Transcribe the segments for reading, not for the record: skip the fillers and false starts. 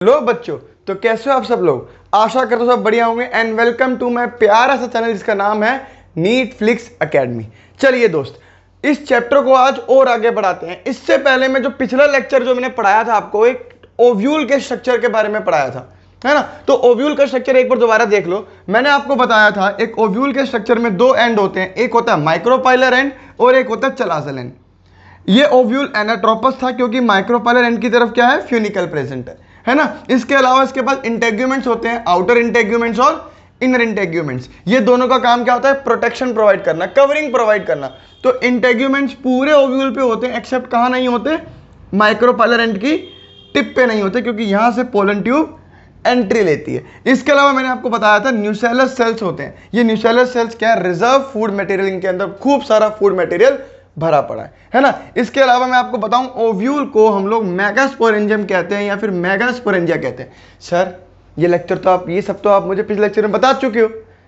Hello बच्चों, तो कैसे हो आप सब लोग। आशा करता हूं सब बढ़िया होंगे एंड वेलकम टू माय प्यारा सा चैनल जिसका नाम है नीट फ्लिक्स एकेडमी। चलिए दोस्त, इस चैप्टर को आज और आगे बढ़ाते हैं। इससे पहले मैं जो पिछला लेक्चर जो मैंने पढ़ाया था आपको, एक ओव्यूल के स्ट्रक्चर के बारे में पढ़ाया था, है ना। तो ओव्यूल का स्ट्रक्चर एक बार दोबारा देख लो। मैंने आपको बताया था एक ओव्यूल के स्ट्रक्चर में दो एंड होते हैं, एक होता है माइक्रोपाइलर एंड और एक होता है चलाजल एंड। ये ओव्यूल एनाट्रोपस था क्योंकि माइक्रोपाइलर एंड की तरफ क्या है, फ्यूनिकल प्रेजेंट है ना। इसके अलावा इसके पास इंटेग्यूमेंट्स होते हैं, आउटर इंटेग्यूमेंट्स और इनर इंटेग्यूमेंट्स। ये दोनों का काम क्या होता है, प्रोटेक्शन प्रोवाइड करना, कवरिंग प्रोवाइड करना। तो इंटेग्यूमेंट्स पूरे ओव्यूल पे होते हैं, एक्सेप्ट कहाँ नहीं होते, माइक्रोपाइलर एंड की टिप पे नहीं होते, क्योंकि यहां से पोलन ट्यूब एंट्री लेती है। इसके अलावा मैंने आपको बताया था न्यूसेलस सेल्स होते हैं। ये न्यूसेलस सेल्स क्या है, रिजर्व फूड मटेरियल, इनके अंदर खूब सारा फूड मटेरियल भरा पड़ा है ना। इसके अलावा मैं आपको बताऊं, ओव्यूल को हम लोग मेगास्पोरेंजियम कहते हैं या फिर मेगास्पोरेंजिया कहते हैं। सर ये लेक्चर तो आप, ये सब तो आप मुझे पिछले लेक्चर में बता चुके हो,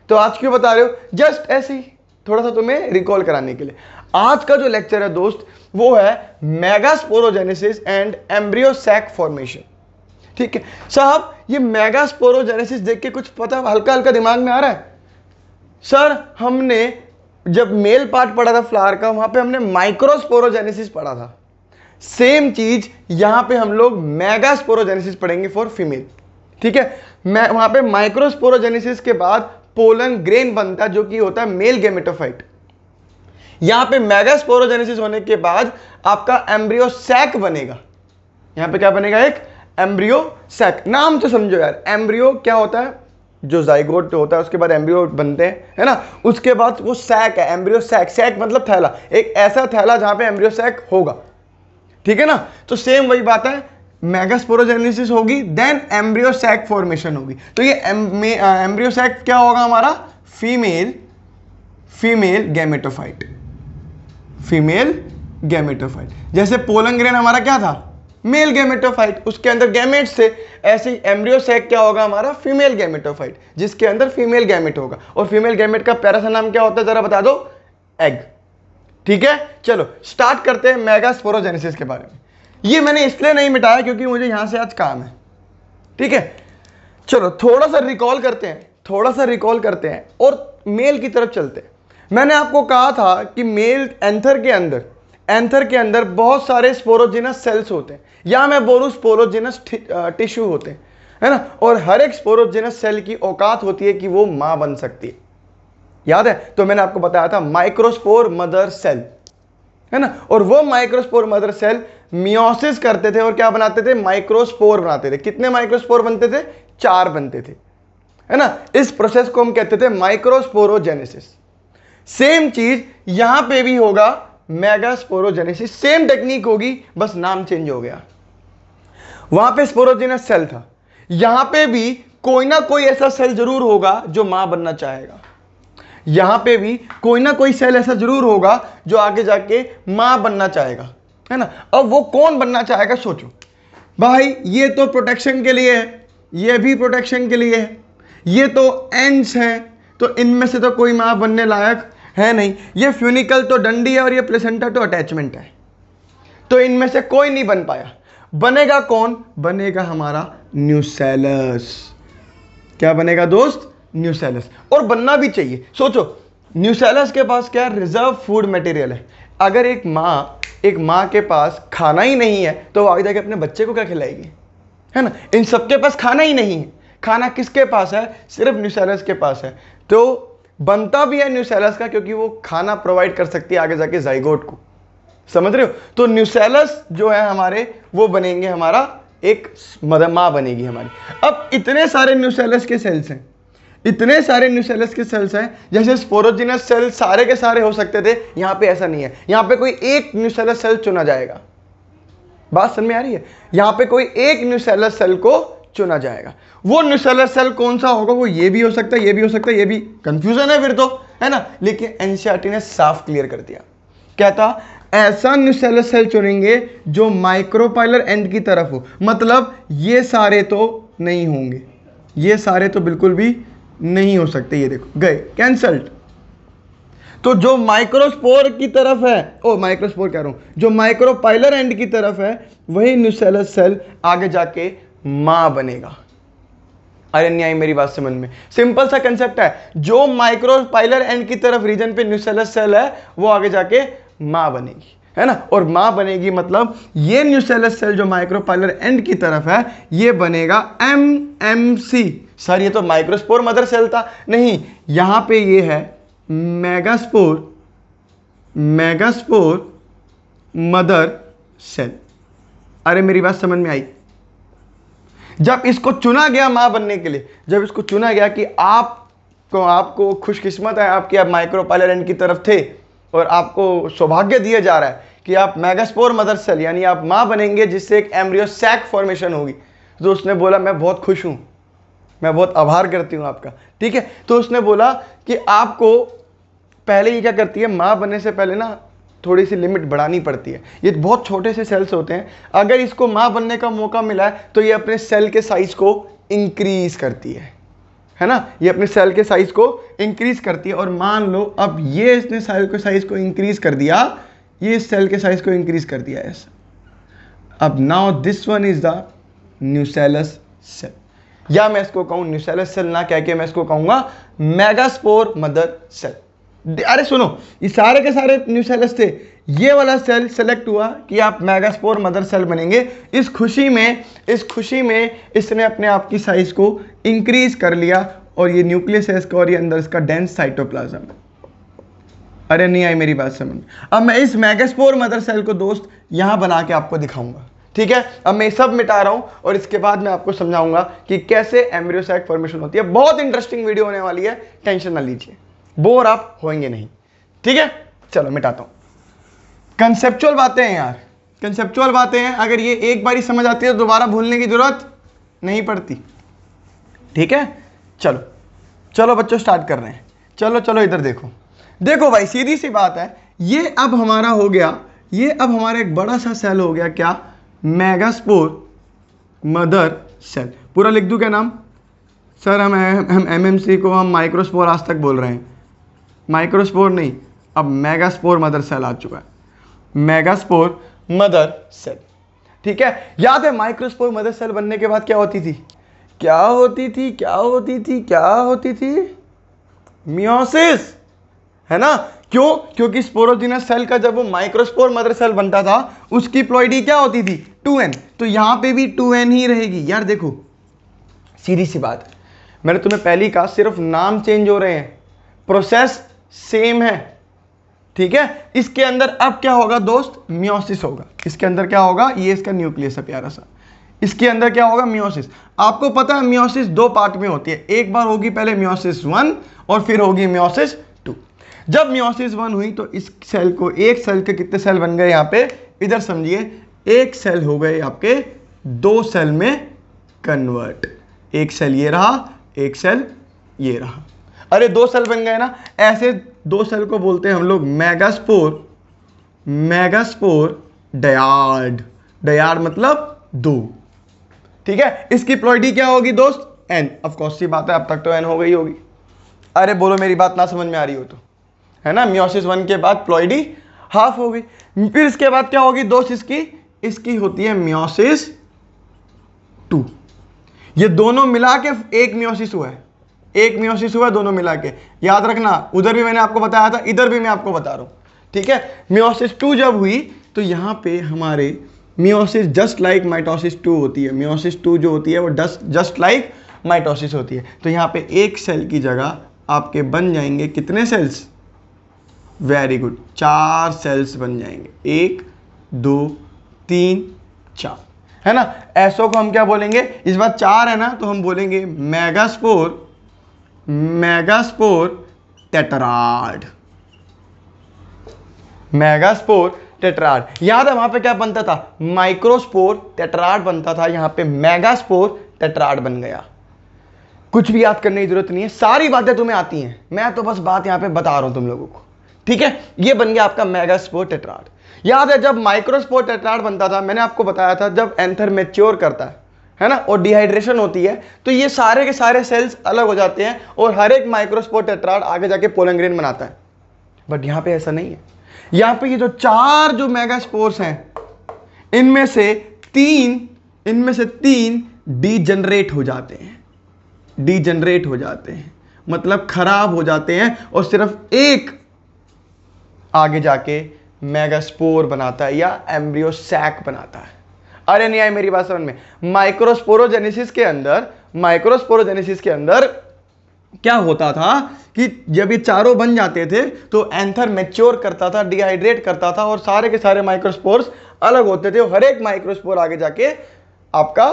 तो आज क्यों बता रहे हो, जस्ट ऐसे ही थोड़ा सा तुम्हें रिकॉल कराने के लिए। आज का जो लेक्चर है दोस्त, वो है megasporogenesis and embryo sac formation. ठीक है साहब, ये मेगास्पोरोजेनेसिस देख के कुछ पता हल्का हल्का दिमाग में आ रहा है। सर हमने जब मेल पार्ट पढ़ा था फ्लावर का, वहां पे हमने माइक्रोस्पोरोजेनेसिस पढ़ा था। सेम चीज यहां पे हम लोग मेगास्पोरोजेनेसिस पढ़ेंगे फॉर फीमेल। ठीक है, मैं वहां पे माइक्रोस्पोरोजेनेसिस के बाद पोलन ग्रेन बनता है जो कि होता है मेल गैमेटोफाइट। यहां पे मेगास्पोरोजेनेसिस होने के बाद आपका एम्ब्रियो सैक बनेगा। यहां पे क्या बनेगा, एक एम्ब्रियो सैक। नाम तो समझो यार, एम्ब्रियो क्या होता है, जो जाइगोट होता है उसके बाद एम्ब्रियो बनते हैं, है ना। उसके बाद वो सैक है, एम्ब्रियो सैक। सैक मतलब थैला, एक ऐसा थैला जहां पे एम्ब्रियो सैक होगा। ठीक है ना। तो सेम वही बात है, मेगास्पोरोजेनेसिस होगी, देन एम्ब्रियो सैक फॉर्मेशन होगी। तो ये एम्ब्रियो सैक क्या होगा हमारा, फीमेल गैमेटोफाइट। Female gametophyte. जैसे पोलन ग्रेन हमारा क्या था, मेल गैमेटोफाइट, उसके अंदर गैमेट्स थे। ऐसे ही एम्ब्रियो सैक क्या होगा हमारा, फीमेल गैमेटोफाइट, जिसके अंदर फीमेल गैमेट होगा। और फीमेल गैमेट का प्यारा सा नाम क्या होता है, जरा बता दो, एग। ठीक है, चलो स्टार्ट करते हैं मेगास्पोरोजेनेसिस के बारे में। ये मैंने इसलिए नहीं मिटाया क्योंकि मुझे यहां से आज काम है। ठीक है, चलो थोड़ा सा रिकॉल करते हैं और मेल की तरफ चलते हैं। मैंने आपको कहा था कि मेल एंथर के अंदर बहुत सारे स्पोरोजिनस सेल्स होते हैं, या मैं बोलूं स्पोरोजिनस टिश्यू होते हैं, है ना। और हर एक स्पोरोजिनस सेल की औकात होती है कि वो मां बन सकती है। याद है, तो मैंने आपको बताया था माइक्रोस्पोर मदर सेल, है ना। और वो माइक्रोस्पोर मदर सेल मियोसिस करते थे और क्या बनाते थे, माइक्रोस्पोर बनाते थे। कितने माइक्रोस्पोर बनते थे, 4 बनते थे, है ना। इस प्रोसेस को हम कहते थे माइक्रोस्पोरोजेनेसिस। सेम चीज यहां पे भी होगा, मेगास्पोरोजेनेसिस, सेम टेक्निक होगी, बस नाम चेंज हो गया। वहां पे स्पोरोजिनस सेल था, यहां पे भी कोई ना कोई ऐसा सेल जरूर होगा जो मां बनना चाहेगा। यहां पे भी कोई ना कोई सेल ऐसा जरूर होगा जो आगे जाके मां बनना चाहेगा, है ना। अब वो कौन बनना चाहेगा, सोचो भाई। ये तो प्रोटेक्शन के लिए है, ये भी प्रोटेक्शन के लिए है, ये तो एंड्स हैं, तो इनमें से तो कोई मां बनने लायक है नहीं। ये फ्यूनिकल तो डंडी है और ये प्लेसेंटा तो अटैचमेंट है, तो इनमें से कोई नहीं बन पाया। बनेगा कौन, बनेगा हमारा न्यूसेलस। क्या बनेगा दोस्त, न्यूसेलस। और बनना भी चाहिए। सोचो न्यूसेलस के पास क्या रिजर्व फूड मटेरियल है। अगर एक माँ के पास खाना ही नहीं है तो वो आगे जाके अपने बच्चे को क्या खिलाएगी, है ना। इन सबके पास खाना ही नहीं है। खाना किसके पास है, सिर्फ न्यूसेलस के पास है। तो बनता भी है न्यूसेलस का, क्योंकि वो खाना प्रोवाइड कर सकती है आगे जाके जाइगोट को। समझ रहे हो। तो न्यूसेलस जो है हमारे, वो बनेंगे हमारा एक मां बनेगी हमारी। अब इतने सारे न्यूसेलस के सेल्स हैं, जैसे स्पोरोजिनस सेल सारे के सारे हो सकते थे, यहां पे ऐसा नहीं है। यहां पे कोई एक न्यूसेलस सेल चुना जाएगा। बात समझ में आ रही है, यहां पे कोई एक न्यूसेलस सेल को चुना जाएगा। वो न्यूसेलस सेल कौन सा होगा, वो ये भी हो सकता है, ये भी हो सकता है, ये भी कंफ्यूजन है फिर तो, है ना। लेकिन एनसीईआरटी ने साफ क्लियर कर दिया, कहता ऐसा न्यूसेलस सेल चुनेंगे जो माइक्रोपाइलर एंड की तरफ हो। मतलब ये सारे तो नहीं होंगे, ये सारे तो बिल्कुल भी नहीं हो सकते। ये देखो गए, कैंसल्ड। तो जो माइक्रोस्पोर की तरफ है, माइक्रोस्पोर कह रहा हूं, जो माइक्रोपाइलर एंड की तरफ है, वही न्यूसेलस सेल आगे जाके मां बनेगा। अरे नहीं आई मेरी बात समझ में? सिंपल सा कंसेप्ट है, जो माइक्रोपाइलर एंड की तरफ रीजन पे न्यूसेलस सेल है वो आगे जाके मां बनेगी, है ना। और मां बनेगी मतलब ये न्यूसेलस सेल जो माइक्रोपाइलर एंड की तरफ है ये बनेगा MMC। सर ये तो माइक्रोस्पोर मदर सेल था। नहीं, यहां पे ये है मेगास्पोर मदर सेल। अरे मेरी बात समझ में आई? जब इसको चुना गया मां बनने के लिए, जब इसको चुना गया कि आपको खुशकिस्मत है आपकी, आप माइक्रोपाइलर एंड की तरफ थे और आपको सौभाग्य दिया जा रहा है कि आप मेगास्पोर मदर सेल यानी आप मां बनेंगे जिससे एक एम्ब्रियो सैक फॉर्मेशन होगी, तो उसने बोला मैं बहुत खुश हूं, मैं बहुत आभार करती हूं आपका, ठीक है। तो उसने बोला कि आपको पहले ये क्या करती है, मां बनने से पहले ना थोड़ी सी लिमिट बढ़ानी पड़ती है। ये बहुत छोटे से सेल्स होते हैं, अगर इसको मां बनने का मौका मिला है तो ये अपने सेल के साइज को इंक्रीज करती है ना, ये अपने सेल के साइज को इंक्रीज करती है। और मान लो अब ये इसने सेल के साइज को इंक्रीज कर दिया, ये सेल के साइज को इंक्रीज कर दिया ऐसा। अब now this one is the nucellus cell, या मैं इसको कहूं न्यूसेलस सेल ना कह के मैं इसको कहूंगा मेगास्पोर मदर सेल। अरे सुनो, ये सारे के सारे न्यूसेलस थे, ये वाला सेल सेलेक्ट हुआ कि आप मेगास्पोर मदर सेल बनेंगे। इस खुशी में इसने अपने आप की साइज को इंक्रीज कर लिया और ये न्यूक्लियस है इसका और ये अंदर इसका डेंस साइटोप्लाज्म। अरे नहीं आई मेरी बात समझ? अब मैं इस मेगास्पोर मदर सेल को दोस्त यहां बना के आपको दिखाऊंगा, ठीक है। अब मैं सब मिटा रहा हूं और इसके बाद मैं आपको समझाऊंगा कि कैसे एम्ब्रियो सैक फॉर्मेशन होती है। बहुत इंटरेस्टिंग वीडियो होने वाली है, टेंशन ना लीजिए, बोर आप होंगे नहीं, ठीक है। चलो मिटाता हूं। कंसेप्चुअल बातें हैं यार, कंसेप्चुअल बातें हैं, अगर ये एक बार ही समझ आती है तो दोबारा भूलने की जरूरत नहीं पड़ती, ठीक है। चलो बच्चों स्टार्ट कर रहे हैं। चलो इधर देखो भाई, सीधी सी बात है, ये अब हमारा हो गया, ये अब हमारा एक बड़ा सा सेल हो गया, क्या? Megaspore mother cell. पूरा लिख दूं क्या नाम? सर हम MMC को हम माइक्रोस्पोर आज तक बोल रहे हैं, माइक्रोस्पोर नहीं, अब मेगास्पोर मदर सेल आ चुका है, मेगास्पोर मदर सेल, ठीक है। याद है माइक्रोस्पोर मदर सेल बनने के बाद क्या होती थी? मियोसिस, है ना। क्यों? क्योंकि स्पोरोजिनस सेल का जब वो माइक्रोस्पोर मदर सेल बनता था उसकी प्लॉइडी क्या होती थी? 2n। तो यहां पे भी 2n ही रहेगी। यार देखो सीधी सी बात है, मैंने तुम्हें पहले ही कहा सिर्फ नाम चेंज हो रहे हैं, प्रोसेस सेम है, ठीक है। इसके अंदर अब क्या होगा दोस्त? मियोसिस होगा। इसके अंदर क्या होगा? ये इसका न्यूक्लियस है प्यारा सा, इसके अंदर क्या होगा? मियोसिस। आपको पता है मियोसिस दो पार्ट में होती है, एक बार होगी पहले मियोसिस 1 और फिर होगी मियोसिस 2। जब मियोसिस 1 हुई तो इस सेल को, एक सेल के कितने सेल बन गए यहाँ पे? इधर समझिए, एक सेल हो गए आपके 2 सेल में कन्वर्ट। एक सेल ये रहा, एक सेल ये रहा। अरे 2 सेल बन गए ना, ऐसे 2 सेल को बोलते हैं हम लोग मेगास्पोर डायड। डायड मतलब 2, ठीक है। इसकी प्लॉइडी क्या होगी दोस्त? n। ऑफ कोर्स सी बात है, अब तक तो n हो गई होगी। अरे बोलो मेरी बात ना समझ में आ रही हो तो, है ना। मियोसिस 1 के बाद प्लॉइडी हाफ हो गई, फिर इसके बाद क्या होगी दोस्त? इसकी होती है मियोसिस 2। ये दोनों मिला के एक मियोसिस हुआ है, एक मियोसिस हुआ दोनों मिला के। याद रखना, उधर भी मैंने आपको बताया था, इधर भी मैं आपको बता रहा हूं, ठीक है। मियोसिस 2 जब हुई तो यहां पे हमारे मियोसिस जस्ट लाइक माइटोसिस 2 होती है। मियोसिस 2 जो होती है वो जस्ट लाइक माइटोसिस होती है। तो यहां पे एक सेल की जगह आपके बन जाएंगे कितने सेल्स? वेरी गुड, 4 सेल्स बन जाएंगे, 1 2 3 4, है ना। ऐसो को हम क्या बोलेंगे? इस बार 4 है ना, तो हम बोलेंगे मेगास्पोर टेट्राड। Megaspore tetrad. याद है वहां पे क्या बनता था? माइक्रोस्पोर टेट्राड बनता था, यहां पे मेगास्पोर टेट्राड बन गया। कुछ भी याद करने की जरूरत नहीं है, सारी बातें तुम्हें आती हैं, मैं तो बस बात यहां पे बता रहा हूं तुम लोगों को, ठीक है। ये बन गया आपका मेगास्पोर टेट्राड। याद है जब माइक्रोस्पोर टेट्राड बनता था, मैंने आपको बताया था जब एंथर मैच्योर करता है ना, और डिहाइड्रेशन होती है तो ये सारे के सारे सेल्स अलग हो जाते हैं और हर एक माइक्रोस्पोर टेट्राड आगे जाके पोलन ग्रेन बनाता है। बट यहां पे ऐसा नहीं है, यहां पे ये जो 4 जो मेगास्पोर्स हैं इनमें से तीन डीजनरेट हो जाते हैं, डीजनरेट हो जाते हैं मतलब खराब हो जाते हैं, और सिर्फ एक आगे जाके मेगास्पोर बनाता है या एम्ब्रियो सैक बनाता है। अरे नहीं आई मेरी बात समझ में? माइक्रोस्पोरोजेनेसिस के अंदर क्या होता था कि जब ये चारों बन जाते थे तो एंथर मैच्योर करता था, डिहाइड्रेट करता था, और सारे के सारे माइक्रोस्पोर्स अलग होते थे, और हर एक माइक्रोस्पोर आगे जाके आपका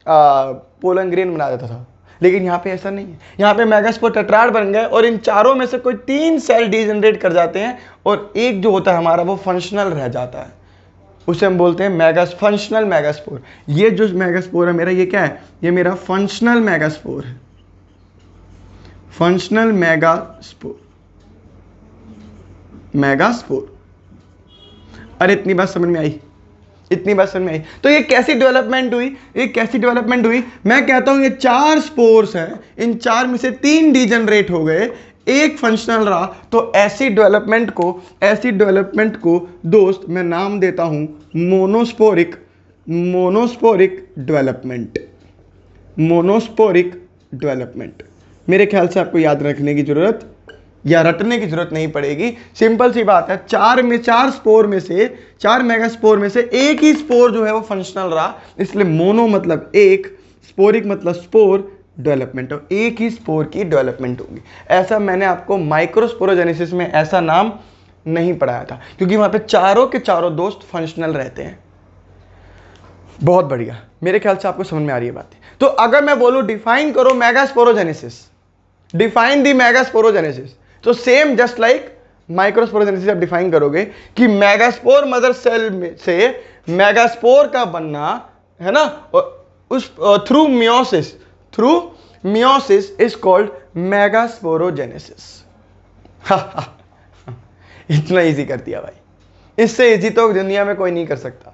पोलन ग्रेन बना देता था। लेकिन यहाँ पे ऐसा नहीं है, यहाँ पे मेगास्पोर टेट्राड बन गए, और इन चारों में से कोई 3 सेल डीजनरेट कर जाते हैं, और एक जो होता है हमारा वो फंक्शनल रह जाता है, उसे हम बोलते हैं फंक्शनल मेगास्पोर। ये जो मेगास्पोर है मेरा, ये क्या है? ये मेरा फंक्शनल मेगास्पोर है, फंक्शनल मेगास्पोर। अरे इतनी बात समझ में आई? तो ये कैसी डेवलपमेंट हुई? मैं कहता हूं ये 4 स्पोर्स हैं, इन 4 में से 3 डीजनरेट हो गए, एक फंक्शनल रहा। तो ऐसी डेवलपमेंट को दोस्त मैं नाम देता हूं मोनोस्पोरिक डेवलपमेंट। मेरे ख्याल से आपको याद रखने की जरूरत या रटने की जरूरत नहीं पड़ेगी, सिंपल सी बात है। 4 मेगास्पोर में से एक ही स्पोर जो है वो फंक्शनल रहा, इसलिए मोनो मतलब एक, स्पोरिक मतलब स्पोर, डेवलपमेंट, और एक ही स्पोर की डेवलपमेंट होगी। ऐसा मैंने आपको माइक्रोस्पोरोजेनेसिस में ऐसा नाम नहीं पढ़ाया था, क्योंकि वहां पे चारों के चारों दोस्त फंक्शनल रहते हैं। बहुत बढ़िया, मेरे ख्याल से आपको समझ में आ रही है बात। तो अगर मैं बोलूं डिफाइन करो मेगास्पोरोजेनेसिस, डिफाइन दी मेगास्पोरोजेनेसिस, तो सेम जस्ट लाइक माइक्रोस्पोरोजेनेसिस आप डिफाइन करोगे कि मेगास्पोर मदर सेल में से मेगास्पोर का बनना है ना, उस through meiosis is called megasporogenesis. इतना इजी कर दिया भाई, इससे इजी तो दुनिया में कोई नहीं कर सकता,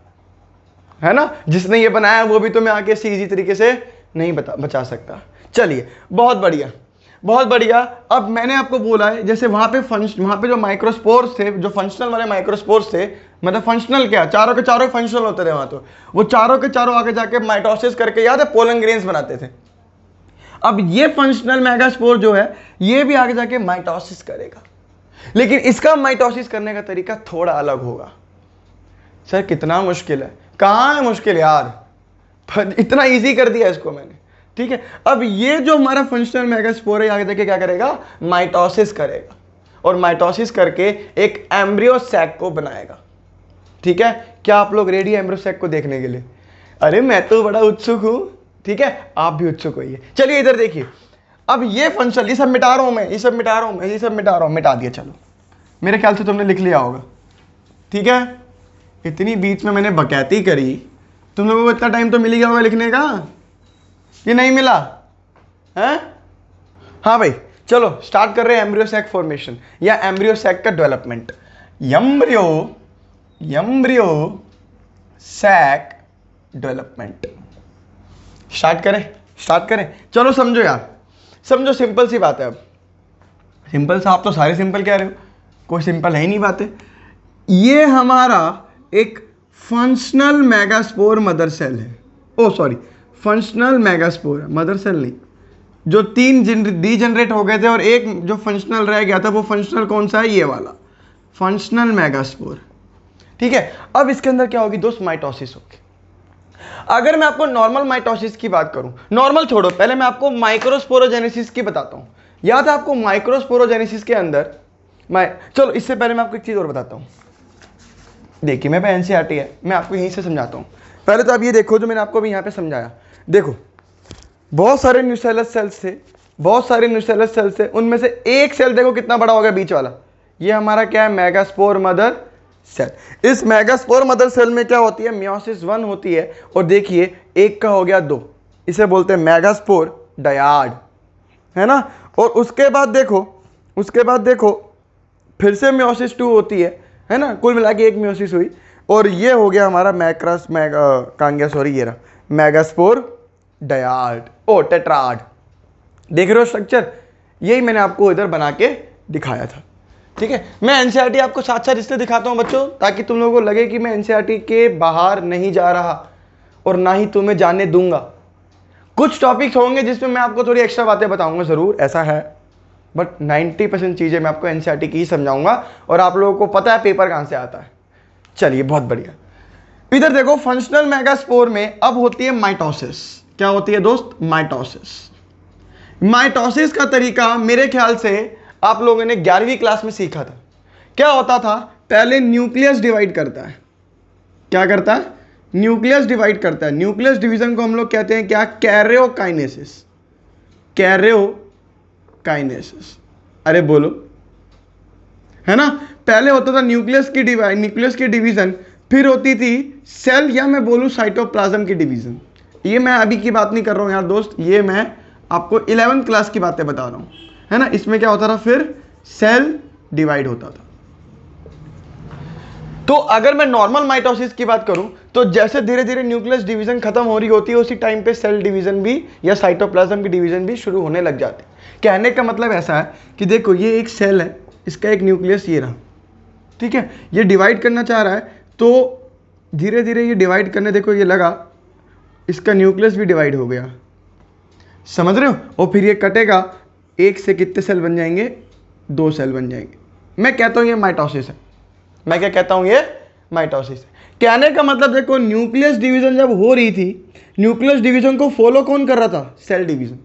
है ना? जिसने ये बनाया वो भी तो मैं आके इसी इजी तरीके से नहीं बचा सकता। चलिए, बहुत बढ़िया। अब मैंने आपको बोला है जैसे वहां पे जो माइक्रोस्पोर्स थे, जो फंक्शनल वाले माइक्रोस्पोर्स थे, मतलब फंक्शनल क्या, चारों के चारों फंक्शनल होते थे वहां, तो वो चारों के चारों आगे जाके माइटोसिस करके, याद है, पोलन ग्रेन्स बनाते थे। अब ये फंक्शनल मेगास्पोर जो है ये भी आगे जाके माइटोसिस करेगा, लेकिन इसका माइटोसिस करने का तरीका थोड़ा अलग होगा। सर कितना मुश्किल है? कहां है मुश्किल यार, इतना इजी कर दिया इसको मैंने, ठीक है। अब ये जो हमारा फंक्शनल मेगास्पोर है आगे जाके क्या करेगा? माइटोसिस करेगा, और माइटोसिस करके एक एम्ब्रियो सैक को बनाएगा, ठीक है। क्या आप लोग रेडी है एम्ब्रियो सैक को देखने के लिए? अरे मैं तो बड़ा उत्सुक हूं, ठीक है, आप भी उत्सुक होइए। चलिए इधर देखिए, अब ये फंक्शनल, ये सब मिटा रहा हूं मैं, मिटा दिया। चलो, मेरे ख्याल से तुमने लिख लिया होगा, ठीक है। इतनी बीच में मैंने बकैती करी, तुम लोगों को इतना टाइम तो मिल गया होगा लिखने का, ये नहीं मिला है? हाँ भाई, चलो स्टार्ट कर रहे हैं एम्ब्रियो सैक फॉर्मेशन या एम्ब्रियो सैक का development. Embryo sac development start करें। चलो समझो यार, समझो, सिंपल सी बात है। अब सिंपल सा, आप तो सारे सिंपल कह रहे हो, कोई सिंपल है ही नहीं बातें। ये हमारा एक फंक्शनल मेगास्पोर मदर सेल है, फंक्शनल मेगास्पोर मदर सेल नहीं, जो 3 डीजनरेट हो गए थे और एक जो फंक्शनल रह गया था, वो फंक्शनल कौन सा है? ये वाला फंक्शनल मेगास्पोर, ठीक है। अब इसके अंदर क्या होगी दोस्त? माइटोसिस होगी। अगर मैं आपको नॉर्मल माइटोसिस की बात करूं, नॉर्मल छोड़ो, पहले मैं आपको माइक्रोस्पोरोजेनेसिस की बताता हूं। याद है आपको माइक्रोस्पोरोजेनेसिस के अंदर चलो इससे पहले मैं आपको एक चीज और बताता हूं। देखिए, मेरे पे एनसीईआरटी है, मैं आपको यहीं से समझाता हूं। पहले तो आप ये देखो जो मैंने आपको अभी यहां पे समझाया। देखो, बहुत सारे न्यूसेलस सेल्स थे, उनमें से एक सेल देखो कितना बड़ा हो गया, बीच वाला। ये हमारा क्या है? Megaspore mother cell. इस मेगास्पोर मदर सेल में क्या होती है? मियोसिस 1 होती है, और देखिए एक का हो गया 2, इसे बोलते हैं मेगास्पोर डायड, है ना। और उसके बाद देखो फिर से मियोसिस 2 होती है ना। कुल मिला के एक मियोसिस हुई, और ये हो गया हमारा मेगास्पोर डायड टेट्राड। देख रहे हो स्ट्रक्चर? यही मैंने आपको इधर बना के दिखाया था, ठीक है। मैं एनसीईआरटी आपको साथ साथ इसलिए दिखाता हूं बच्चों, ताकि तुम लोगों को लगे कि मैं एनसीईआरटी के बाहर नहीं जा रहा और ना ही तुम्हें जाने दूंगा। कुछ टॉपिक्स होंगे जिसमें मैं आपको थोड़ी एक्स्ट्रा बातें बताऊंगा जरूर, ऐसा है, बट 90% चीजें मैं आपको एनसीईआरटी की ही समझाऊंगा और आप लोगों को पता है पेपर कहां से आता है। चलिए बहुत बढ़िया। इधर देखो फंक्शनल मेगास्पोर में अब होती है माइटोसिस। क्या होती है दोस्त? माइटोसिस। माइटोसिस का तरीका मेरे ख्याल से आप लोगों ने 11वीं क्लास में सीखा था। क्या होता था? पहले न्यूक्लियस डिवाइड करता है। क्या करता है? न्यूक्लियस डिवाइड करता है। न्यूक्लियस डिवीजन को हम लोग कहते हैं क्या? कैरियोकाइनेसिस। कैरियोकाइनेसिस, अरे बोलो, है ना। पहले होता था न्यूक्लियस की डिवीजन, फिर होती थी सेल या मैं बोलूं साइटोप्लाज्म की डिवीजन। ये मैं अभी की बात नहीं कर रहा हूं यार दोस्त, ये मैं आपको 11th क्लास की बातें बता रहा हूं, है ना। इसमें क्या होता था? फिर सेल डिवाइड होता था। तो अगर मैं नॉर्मल माइटोसिस की बात करूं तो जैसे धीरे धीरे न्यूक्लियस डिवीजन खत्म हो रही होती है उसी टाइम पे सेल डिवीजन भी या साइटोप्लाज्म की डिवीजन भी शुरू होने लग जाती है। कहने का मतलब ऐसा है कि देखो ये एक सेल है, इसका एक न्यूक्लियस ये रहा, ठीक है। ये डिवाइड करना चाह रहा है तो धीरे धीरे ये डिवाइड करने, देखो ये लगा, इसका न्यूक्लियस भी डिवाइड हो गया, समझ रहे हो। और फिर ये कटेगा, एक से कितने सेल बन जाएंगे? 2 सेल बन जाएंगे। मैं कहता हूं ये माइटोसिस है। मैं क्या कहता हूं? ये माइटोसिस है। कहने का मतलब देखो न्यूक्लियस डिवीजन जब हो रही थी, न्यूक्लियस डिवीजन को फॉलो कौन कर रहा था? Cell division.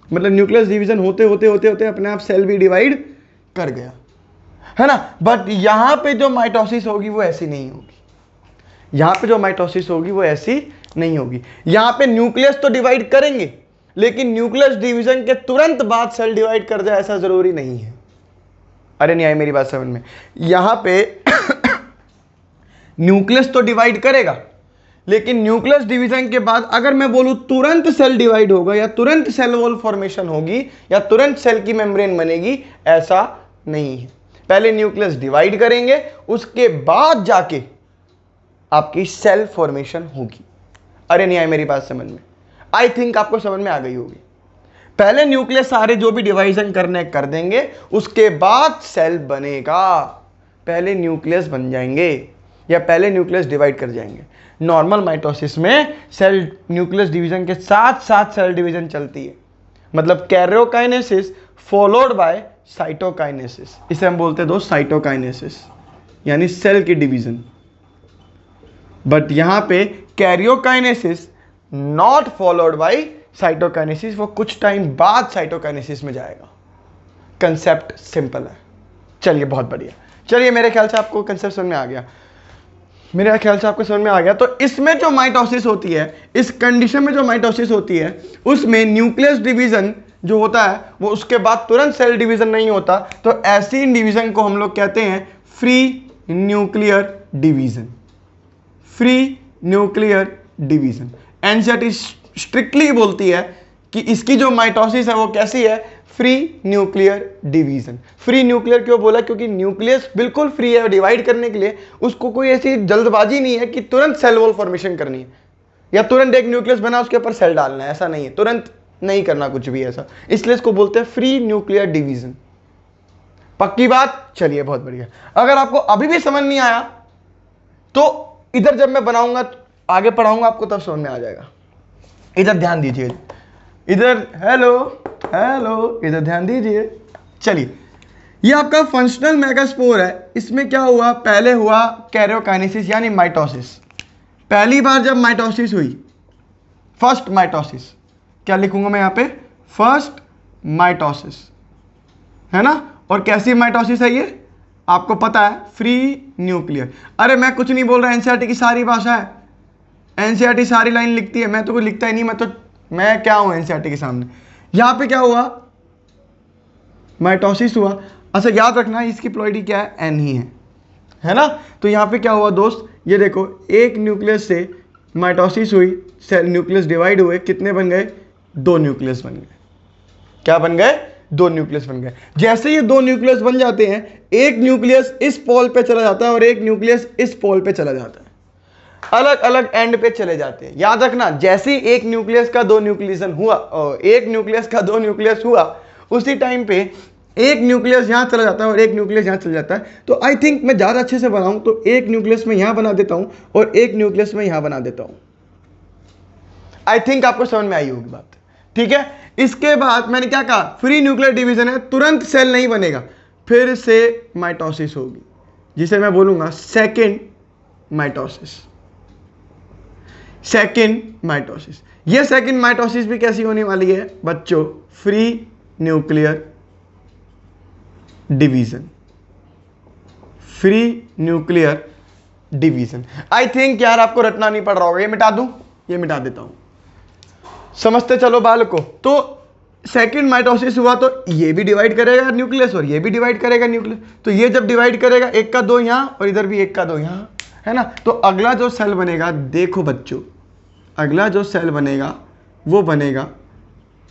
मतलब न्यूक्लियस डिवीजन होते होते होते होते अपने आप सेल भी डिवाइड कर गया, है ना। बट यहां पे जो माइटोसिस होगी वो ऐसी नहीं होगी। यहां पे जो माइटोसिस होगी वो ऐसी नहीं होगी। यहां पे न्यूक्लियस तो डिवाइड करेंगे, लेकिन न्यूक्लियस डिवीजन के तुरंत बाद सेल डिवाइड कर जाए ऐसा जरूरी नहीं है। अरे नहीं आई मेरी बात समझ में? यहां पे न्यूक्लियस तो डिवाइड करेगा, लेकिन न्यूक्लियस डिवीजन के बाद अगर मैं बोलूं तुरंत सेल डिवाइड होगा या तुरंत सेल वॉल फॉर्मेशन होगी या तुरंत सेल की मेम्ब्रेन बनेगी, ऐसा नहीं है। पहले न्यूक्लियस डिवाइड करेंगे, उसके बाद जाके आपकी सेल फॉर्मेशन होगी। अरे नहीं आई मेरी बात समझ में? आई थिंक आपको समझ में आ गई होगी। पहले न्यूक्लियस सारे जो भी डिवाइजन करने कर देंगे, उसके बाद सेल बनेगा। पहले न्यूक्लियस बन जाएंगे या पहले न्यूक्लियस डिवाइड कर जाएंगे। नॉर्मल माइटोसिस में सेल न्यूक्लियस डिवीजन के साथ साथ सेल डिवीजन चलती है। मतलब कैरियोकाइनेसिस फॉलोड बाय साइटोकाइनेसिस। इसे हम बोलते हैं दोस्त साइटोकाइनेसिस, यानी सेल की डिवीजन। बट यहां पे karyokinesis not followed by cytokinesis, वो कुछ टाइम बाद साइटोकाइनेसिस में जाएगा। कंसेप्ट सिंपल है। चलिए बहुत बढ़िया। चलिए मेरे ख्याल से आपको कंसेप्ट समझ में आ गया। मेरे ख्याल से आपको समझ में आ गया। तो इसमें जो माइटोसिस होती है, इस कंडीशन में जो माइटोसिस होती है, उसमें न्यूक्लियस डिवीजन जो होता है वो उसके बाद तुरंत सेल डिवीजन नहीं होता। तो ऐसी डिवीजन को हम लोग कहते हैं free nuclear division. Free nuclear division. NCERT strictly बोलती है कि इसकी जो माइटोसिस है वो कैसी है? Free nuclear division. Free nuclear क्यों बोला? क्योंकि न्यूक्लियस बिल्कुल फ्री है डिवाइड करने के लिए। उसको कोई ऐसी जल्दबाजी नहीं है कि तुरंत सेल वॉल फॉर्मेशन करनी है या तुरंत एक न्यूक्लियस बना उसके ऊपर सेल डालना है, ऐसा नहीं है। तुरंत नहीं करना कुछ भी ऐसा, इसलिए इसको बोलते हैं फ्री न्यूक्लियर डिवीजन। पक्की बात? चलिए बहुत बढ़िया। अगर आपको अभी भी समझ नहीं आया तो इधर जब मैं बनाऊंगा आगे पढ़ाऊंगा आपको तब समझ में आ जाएगा। इधर ध्यान दीजिए, इधर हेलो हेलो, इधर ध्यान दीजिए। चलिए ये आपका फंक्शनल मेगास्पोर है। इसमें क्या हुआ? पहले हुआ कैरियोकाइनेसिस यानी माइटोसिस। पहली बार जब माइटोसिस हुई, फर्स्ट माइटोसिस, क्या लिखूंगा मैं यहां पे? फर्स्ट माइटोसिस, है ना। और कैसी माइटोसिस है ये? आपको पता है, फ्री न्यूक्लियर। अरे मैं कुछ नहीं बोल रहा, एनसीईआरटी की सारी भाषा है, एनसीईआरटी सारी लाइन लिखती है, मैं तो कुछ लिखता ही नहीं। मैं क्या हूं एनसीईआरटी के सामने। यहां पे क्या हुआ? माइटोसिस हुआ। अच्छा याद रखना इसकी प्लॉइडी क्या है? एन ही है ना। तो यहां पे क्या हुआ दोस्त? ये देखो एक न्यूक्लियस से माइटोसिस हुई, सेल न्यूक्लियस डिवाइड हुए, कितने बन गए? 2 न्यूक्लियस बन गए। क्या बन गए? 2 न्यूक्लियस बन गए। जैसे ये 2 न्यूक्लियस बन जाते हैं, एक न्यूक्लियस इस पोल पे चला जाता है और एक न्यूक्लियस इस पोल पे चला जाता है, अलग अलग एंड पे चले जाते हैं। याद रखना, जैसे ही एक न्यूक्लियस का 2 न्यूक्लियसन हुआ, एक न्यूक्लियस का 2 न्यूक्लियस हुआ, उसी टाइम पे एक न्यूक्लियस यहां चला जाता है और एक न्यूक्लियस यहां चला जाता है। तो आई थिंक मैं ज्यादा अच्छे से बनाऊं तो एक न्यूक्लियस में यहां बना देता हूं और एक न्यूक्लियस में यहां बना देता हूं। आई थिंक आपको समझ में आई होगी बात। ठीक है। इसके बाद मैंने क्या कहा, फ्री न्यूक्लियर डिवीजन है, तुरंत सेल नहीं बनेगा, फिर से माइटोसिस होगी, जिसे मैं बोलूंगा सेकेंड माइटोसिस। सेकेंड माइटोसिस, ये सेकेंड माइटोसिस भी कैसी होने वाली है बच्चों, free nuclear division. Free nuclear division. I think यार आपको रटना नहीं पड़ रहा होगा, ये मिटा दूं, ये मिटा देता हूं, समझते चलो बालकों। तो सेकेंड माइटोसिस हुआ तो ये भी डिवाइड करेगा न्यूक्लियस और ये भी डिवाइड करेगा न्यूक्लियस, तो ये जब डिवाइड करेगा एक का दो यहां और इधर भी एक का दो यहां, है ना। तो अगला जो सेल बनेगा, देखो बच्चों, अगला जो सेल बनेगा वो बनेगा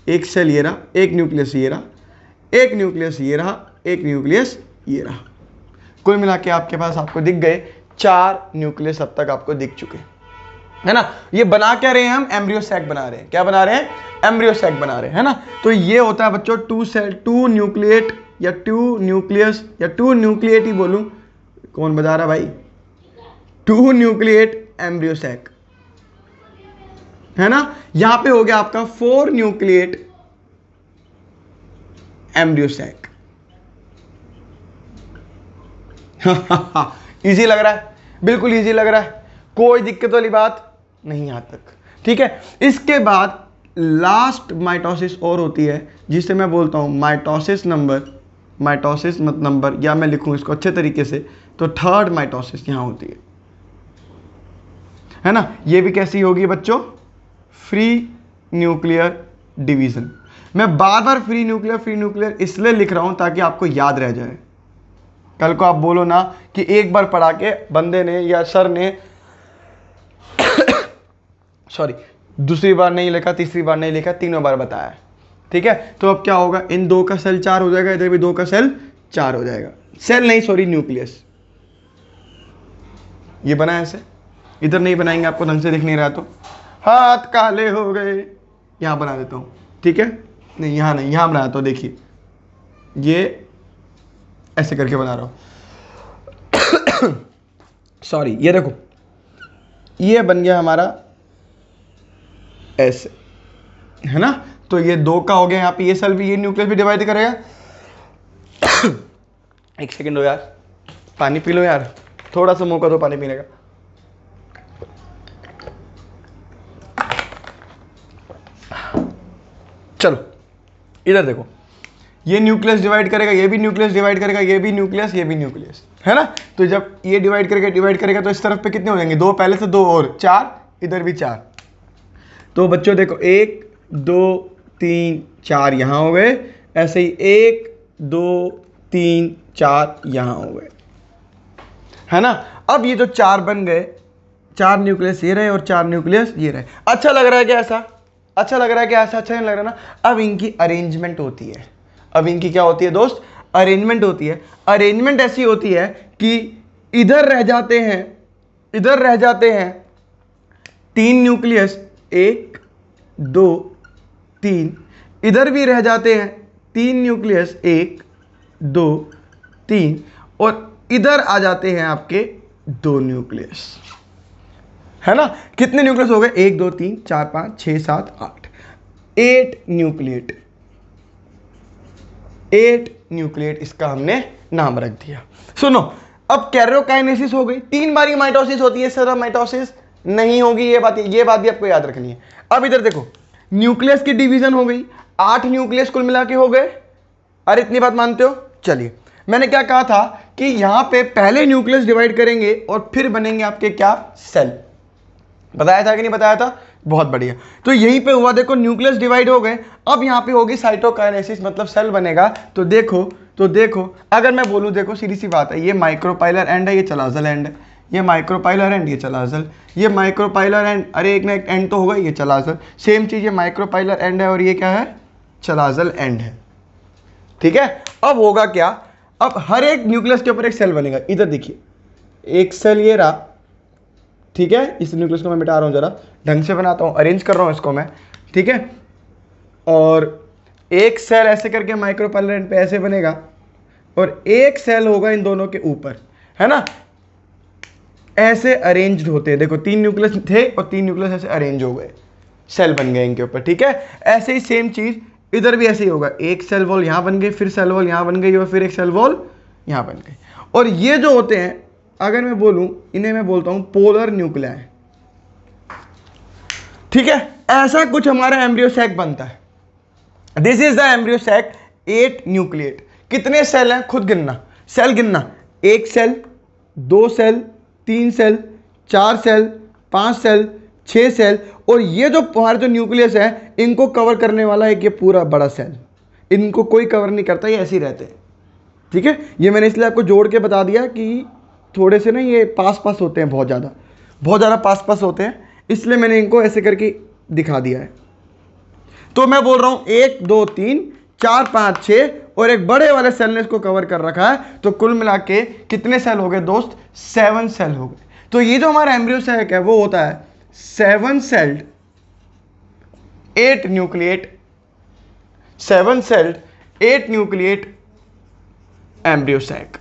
एक सेल ये रहा, एक न्यूक्लियस ये रहा, एक न्यूक्लियस ये रहा, एक न्यूक्लियस ये रहा। कुल मिला के आपके पास आपको दिख गए 4 न्यूक्लियस, अब तक आपको दिख चुके, है ना। ये बना क्या रहे हैं हम, एम्ब्रियो सैक बना रहे हैं। क्या बना रहे हैं, एम्ब्रियो सैक बना रहे हैं, है ना। तो ये होता है बच्चों 2 सेल, 2 न्यूक्लिएट या 2 न्यूक्लियस या 2 न्यूक्लिएट ही बोलूं, कौन बता रहा भाई, 2 न्यूक्लिएट एम्ब्रियो सैक, है ना। यहां पे हो गया आपका 4 न्यूक्लिएट एम्ब्रियो सैक। इजी लग रहा है, बिल्कुल इजी लग रहा है, कोई दिक्कत वाली बात नहीं यहां तक, ठीक है। इसके बाद लास्ट माइटोसिस और होती है, जिसे मैं बोलता हूं माइटोसिस नंबर, माइटोसिस नंबर, या मैं लिखूं इसको अच्छे तरीके से तो थर्ड माइटोसिस यहां होती है ना। ये भी कैसी होगी बच्चों, फ्री न्यूक्लियर डिवीजन। मैं बार बार फ्री न्यूक्लियर इसलिए लिख रहा हूं ताकि आपको याद रह जाए, कल को आप बोलो ना कि एक बार पढ़ा के बंदे ने या सर ने सॉरी दूसरी बार नहीं लिखा, तीसरी बार नहीं लिखा, तीनों बार बताया, ठीक है। तो अब क्या होगा, इन 2 का सेल 4 हो जाएगा, इधर भी 2 का सेल 4 हो जाएगा, सेल नहीं सॉरी न्यूक्लियस। ये बना ऐसे, इधर नहीं बनाएंगे, आपको ढंग से दिख नहीं रहा तो हाथ काले हो गए, यहां बना देता हूं, ठीक है। नहीं यहां नहीं, यहां बनाता हूं, देखिए ये ऐसे करके बना रहा हूं सॉरी, ये देखो ये बन गया हमारा ऐसे, है ना। तो ये 2 का हो गया, यहां पे ये सेल भी, ये न्यूक्लियस भी डिवाइड करेगा। एक सेकंड हो यार, पानी पी लो यार, थोड़ा सा मौका दो पानी पीने का। चलो इधर देखो, ये न्यूक्लियस डिवाइड करेगा, ये भी न्यूक्लियस डिवाइड करेगा, ये भी न्यूक्लियस, ये भी न्यूक्लियस, है ना। तो जब ये डिवाइड करेगा तो इस तरफ पे कितने हो जाएंगे, 2 पहले से 2 और 4, इधर भी 4। तो बच्चों देखो 1 2 3 4 यहां हो गए, ऐसे ही 1 2 3 4 यहां हो गए, है ना। अब ये जो 4 बन गए, 4 न्यूक्लियस ये रहे और 4 न्यूक्लियस ये रहे। अच्छा लग रहा है क्या ऐसा, अच्छा लग रहा है क्या ऐसा, अच्छा नहीं लग रहा ना। अब इनकी अरेंजमेंट होती है, अब इनकी क्या होती है दोस्त, अरेंजमेंट होती है। अरेंजमेंट ऐसी होती है कि इधर रह जाते हैं, इधर रह जाते हैं 3 न्यूक्लियस, 1 2 3, इधर भी रह जाते हैं 3 न्यूक्लियस, 1 2 3, और इधर आ जाते हैं आपके 2 न्यूक्लियस, है ना। कितने न्यूक्लियस हो गए, 1 2 3 4 5 6 7 8, 8 न्यूक्लिएट, 8 न्यूक्लिएट इसका हमने नाम रख दिया। सुनो, अब कैरियोकाइनेसिस हो गई, 3 बारी माइटोसिस होती है, सर माइटोसिस नहीं होगी, ये बात भी आपको याद रखनी है। अब इधर देखो, न्यूक्लियस की डिवीजन हो गई, 8 न्यूक्लियस कुल मिला के हो गए। अरे इतनी बात मानते हो, चलिए। मैंने क्या कहा था कि यहां पे पहले न्यूक्लियस डिवाइड करेंगे और फिर बनेंगे आपके क्या, सेल। बताया था कि नहीं बताया था, बहुत बढ़िया। तो यहीं पे हुआ, देखो न्यूक्लियस डिवाइड हो गए, अब यहां पे होगी साइटोकाइनेसिस, मतलब सेल बनेगा। तो देखो अगर मैं बोलूं, देखो सीधी सी बात है, ये माइक्रोपाइलर एंड है, ये चलाजल एंड है, ये माइक्रोपाइलर एंड, ये चलाजल, ये माइक्रोपाइलर एंड, अरे एक ना एक एंड तो होगा, ये चलाजल, सेम चीज, ये माइक्रोपाइलर एंड है और ये क्या है, चलाजल एंड है, ठीक है। अब होगा क्या, अब हर एक न्यूक्लियस के ऊपर एक सेल बनेगा। इधर देखिए, एक सेल ये रहा, ठीक है। इस न्यूक्लियस को मैं मिटा रहा हूं, जरा ढंग से बनाता हूं, अरेंज कर रहा हूं इसको मैं, ठीक है। और एक सेल ऐसे करके माइक्रोपाइलर एंड पे ऐसे बनेगा, और एक सेल होगा इन दोनों के ऊपर, है ना। ऐसे अरेंज्ड होते हैं, देखो 3 न्यूक्लियस थे और 3 न्यूक्लियस ऐसे अरेंज हो गए, सेल बन गए इनके ऊपर, ठीक है। ऐसे ही सेम चीज इधर भी ऐसे ही होगा, एक सेल वॉल यहां बन गई, फिर सेल वॉल यहां बन गई और फिर एक सेल वॉल यहां बन गई। और ये जो होते हैं, अगर मैं बोलूं, इन्हें मैं बोलता हूं पोलर न्यूक्लियाई, ठीक है। ऐसा कुछ हमारा एम्ब्रियो सैक बनता है। This is the embryo sac, 8 nucleate. कितने सेल हैं खुद गिनना, सेल गिनना, 1 cell, 2 cell, 3 cell, 4 cell, 5 cell, 6 cell, और ये जो हमारे जो न्यूक्लियस है इनको कवर करने वाला एक ये पूरा बड़ा सेल, इनको कोई कवर नहीं करता, ये ऐसे ही रहते हैं, ठीक है। ये मैंने इसलिए आपको जोड़ के बता दिया कि थोड़े से ना ये पास पास होते हैं, बहुत ज़्यादा पास पास होते हैं, इसलिए मैंने इनको ऐसे करके दिखा दिया है। तो मैं बोल रहा हूं 1 2 3 4 5 6 और एक बड़े वाले सेल ने इसको कवर कर रखा है, तो कुल मिला के कितने सेल हो गए दोस्त, 7 सेल हो गए। तो ये जो हमारा एम्ब्रियो सैक है वो होता है 7 celled 8 nucleate, 7 celled 8 nucleate embryo sac,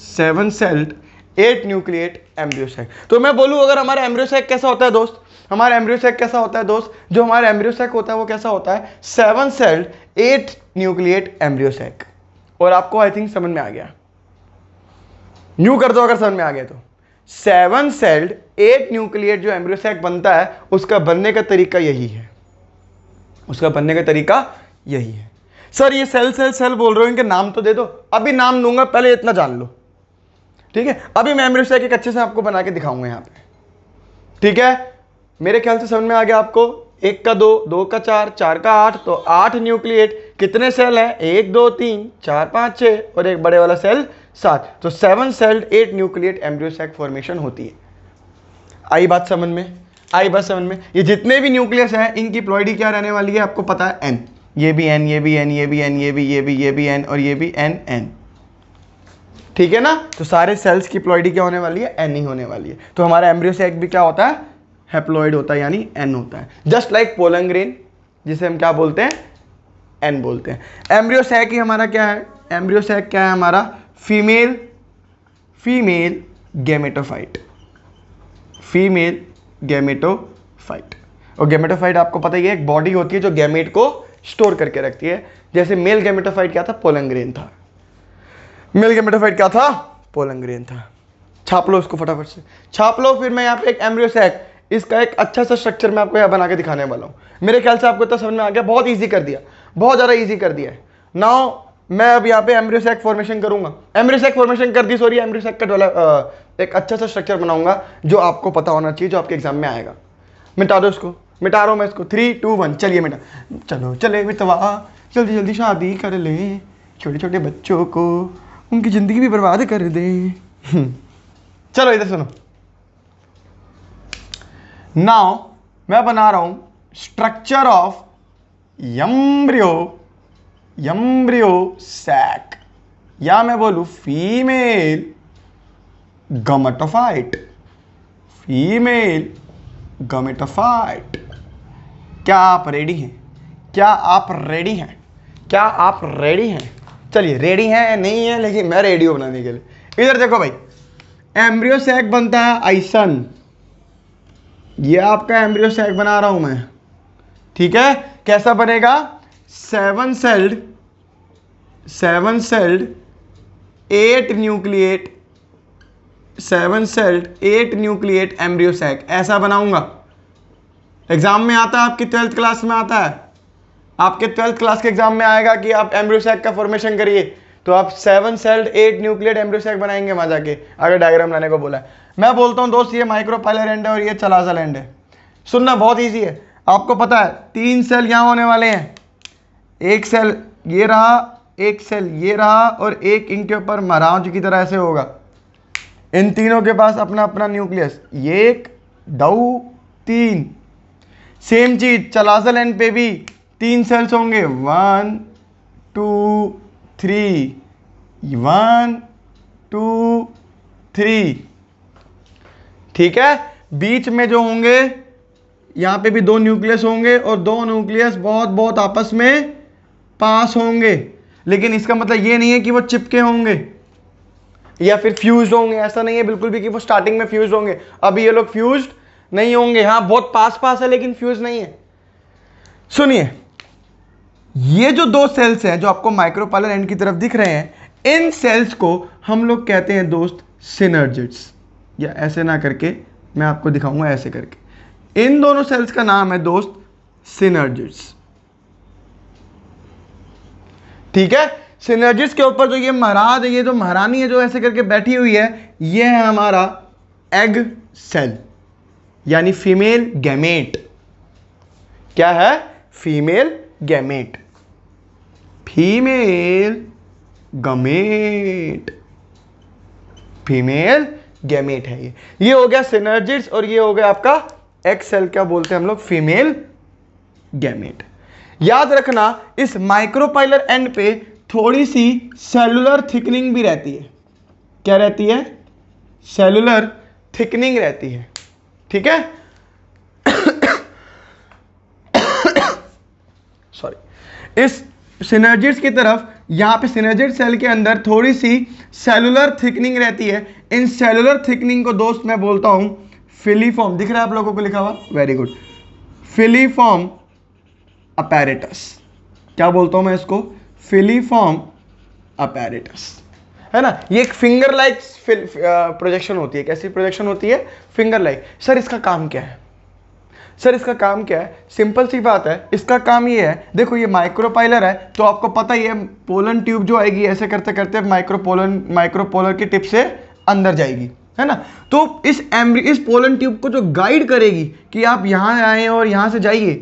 7 celled 8 nucleate embryo sac. तो मैं बोलूं अगर हमारा एम्ब्रियो सैक कैसा होता है दोस्त, हमारा एम्ब्रियो सैक कैसा होता है दोस्त, जो हमारा एम्ब्रियो सैक होता है वो कैसा होता है, 7 सेल्ड 8 न्यूक्लिएट एम्ब्रियो सैक। और आपको आई थिंक समझ में आ गया, न्यू कर दो अगर समझ में आ गया तो। 7 सेल्ड 8 न्यूक्लिएट जो एम्ब्रियो सैक बनता है उसका बनने का तरीका यही है, उसका बनने का तरीका यही है। सर ये सेल सेल सेल बोल रहे हो, इनके नाम तो दे दो। अभी नाम दूंगा, पहले इतना जान लो, ठीक है। अभी मैं एम्ब्रियो सैक एक अच्छे से आपको बना के दिखाऊंगा यहाँ पे, ठीक है। मेरे ख्याल से समझ में आ गया आपको, 1 का 2, 2 का 4, 4 का 8, तो 8 न्यूक्लिएट, कितने सेल हैं, 1 2 3 4 5 6 और एक बड़े वाला सेल 7, तो 7 celled 8 nucleate embryo sac formation होती है। आई बात समझ में, आई बात समझ में। ये जितने भी न्यूक्लियस हैं इनकी प्लॉइडी क्या रहने वाली है आपको पता है, एन, ये भी एन, ये भी एन, ये भी एन, ये भी एन और ये भी एन एन, ठीक है ना। तो सारे सेल्स की प्लॉइडी क्या होने वाली है, एन ही होने वाली है। तो हमारा एम्ब्रियो सैक भी क्या होता है, हैप्लॉइड होता है, यानी एन होता है, जस्ट लाइक पोलन ग्रेन जिसे हम क्या बोलते हैं, एन बोलते हैं। एम्ब्रियो सैक ही हमारा क्या है, एम्ब्रियो सैक क्या है हमारा, फीमेल गैमेटोफाइट, फीमेल गैमेटोफाइट। और गैमेटोफाइट आपको पता ही है, एक बॉडी होती है जो गैमेट को स्टोर करके रखती है। जैसे मेल गैमेटोफाइट क्या था, पोलन ग्रेन था, मेल गैमेटोफाइट क्या था, पोलन ग्रेन था। छाप लो उसको फटाफट से, छाप लो। फिर मैं यहाँ पे एक एम्ब्रियो सैक, इसका एक अच्छा सा स्ट्रक्चर मैं आपको यहाँ बना के दिखाने वाला हूँ। मेरे ख्याल से आपको इतना समझ में आ गया, बहुत ईजी कर दिया, बहुत ज़्यादा ईजी कर दिया है। नाउ मैं अब यहाँ पे एम्ब्रियो सैक फॉर्मेशन करूंगा, एम्ब्रियो सैक फॉर्मेशन कर दी, सॉरी एम्ब्रियो सैक का एक अच्छा सा स्ट्रक्चर बनाऊंगा जो आपको पता होना चाहिए, जो आपके एग्जाम में आएगा। मिटा दो इसको, मिटा रहा हूँ मैं इसको, 3 2 1 चलिए मिटा, चलो चले मितवा, जल्दी जल्दी शादी कर ले, छोटे छोटे बच्चों को उनकी जिंदगी भी बर्बाद कर दे। चलो इधर सुनो, नाउ मैं बना रहा हूं स्ट्रक्चर ऑफ एम्ब्रियो सैक, या मैं बोलूं फीमेल गमेटोफाइट, फीमेल गमेटोफाइट। क्या आप रेडी हैं, क्या आप रेडी हैं, क्या आप रेडी हैं? चलिए रेडी हैं नहीं है, लेकिन मैं रेडी हूं बनाने के लिए। इधर देखो भाई, एम्ब्रियो सैक बनता है आइसन, ये आपका एम्ब्रियो सैक बना रहा हूं मैं, ठीक है। कैसा बनेगा, 7 celled 8 nucleate, 7 celled 8 nucleate embryo sac, ऐसा बनाऊंगा। एग्जाम में आता है, आपकी 12th क्लास में आता है, आपके 12th क्लास के एग्जाम में आएगा कि आप एम्ब्रियो सैक का फॉर्मेशन करिए, तो आप 7 सेल्ड 8 न्यूक्लिएट एम्ब्रियो सैक बनाएंगे वहां जाके, अगर डायग्राम लाने को बोला है। मैं बोलता हूं दोस्त, ये माइक्रोपाइलर एंड है और ये चलाजल एंड है। सुनना बहुत ईजी है, आपको पता है 3 सेल यहां होने वाले हैं, एक सेल ये रहा, एक सेल ये रहा और एक इनके ऊपर महाराज की तरह ऐसे होगा। इन तीनों के पास अपना अपना न्यूक्लियस, 1 2 3। सेम चीज चलाजल एंड पे भी 3 सेल्स होंगे, 1 2 3, 1 2 3, ठीक है। बीच में जो होंगे यहां पे भी 2 न्यूक्लियस होंगे और 2 न्यूक्लियस बहुत बहुत आपस में पास होंगे, लेकिन इसका मतलब ये नहीं है कि वो चिपके होंगे या फिर फ्यूज होंगे, ऐसा नहीं है बिल्कुल भी कि वो स्टार्टिंग में फ्यूज होंगे। अभी ये लोग फ्यूज्ड नहीं होंगे, हाँ बहुत पास पास है लेकिन फ्यूज नहीं है। सुनिए, ये जो दो सेल्स हैं जो आपको माइक्रोपाइलर एंड की तरफ दिख रहे हैं, इन सेल्स को हम लोग कहते हैं दोस्त सिनर्जिड्स, या ऐसे ना करके मैं आपको दिखाऊंगा ऐसे करके। इन दोनों सेल्स का नाम है दोस्त सिनर्जिड्स। ठीक है, सिनर्जिड्स के ऊपर जो ये महाराज है, ये जो महारानी है जो ऐसे करके बैठी हुई है, ये है हमारा एग सेल, यानी फीमेल गैमेट। क्या है? Female gamete, female gamete, female gamete है ये हो गया सिनर्जिड्स, और ये हो गया आपका एग सेल, क्या बोलते हैं हम लोग? Female gamete. याद रखना, इस माइक्रोपाइलर एंड पे थोड़ी सी सेलुलर थिकनिंग भी रहती है। क्या रहती है? सेलुलर थिकनिंग रहती है। ठीक है, सॉरी। इस सिनर्जिड्स की तरफ, यहां पे सिनर्जिड सेल के अंदर थोड़ी सी सेलुलर थिकनिंग रहती है। इन सेलुलर थिकनिंग को दोस्त मैं बोलता हूं फिलीफॉर्म। दिख रहा है आप लोगों को लिखा हुआ? Very good, filiform apparatus. क्या बोलता हूं मैं इसको? फिलीफॉर्म अपैरेटस, है ना। ये एक फिंगर लाइक प्रोजेक्शन होती है। कैसी प्रोजेक्शन होती है? Finger like. सर इसका काम क्या है? सर इसका काम क्या है? सिंपल सी बात है, इसका काम ये है, देखो ये माइक्रोपाइलर है तो आपको पता ही है, पोलन ट्यूब जो आएगी ऐसे करते करते माइक्रोपोलर की टिप से अंदर जाएगी, है ना। तो इस पोलन ट्यूब को जो गाइड करेगी कि आप यहां आए और यहां से जाइए,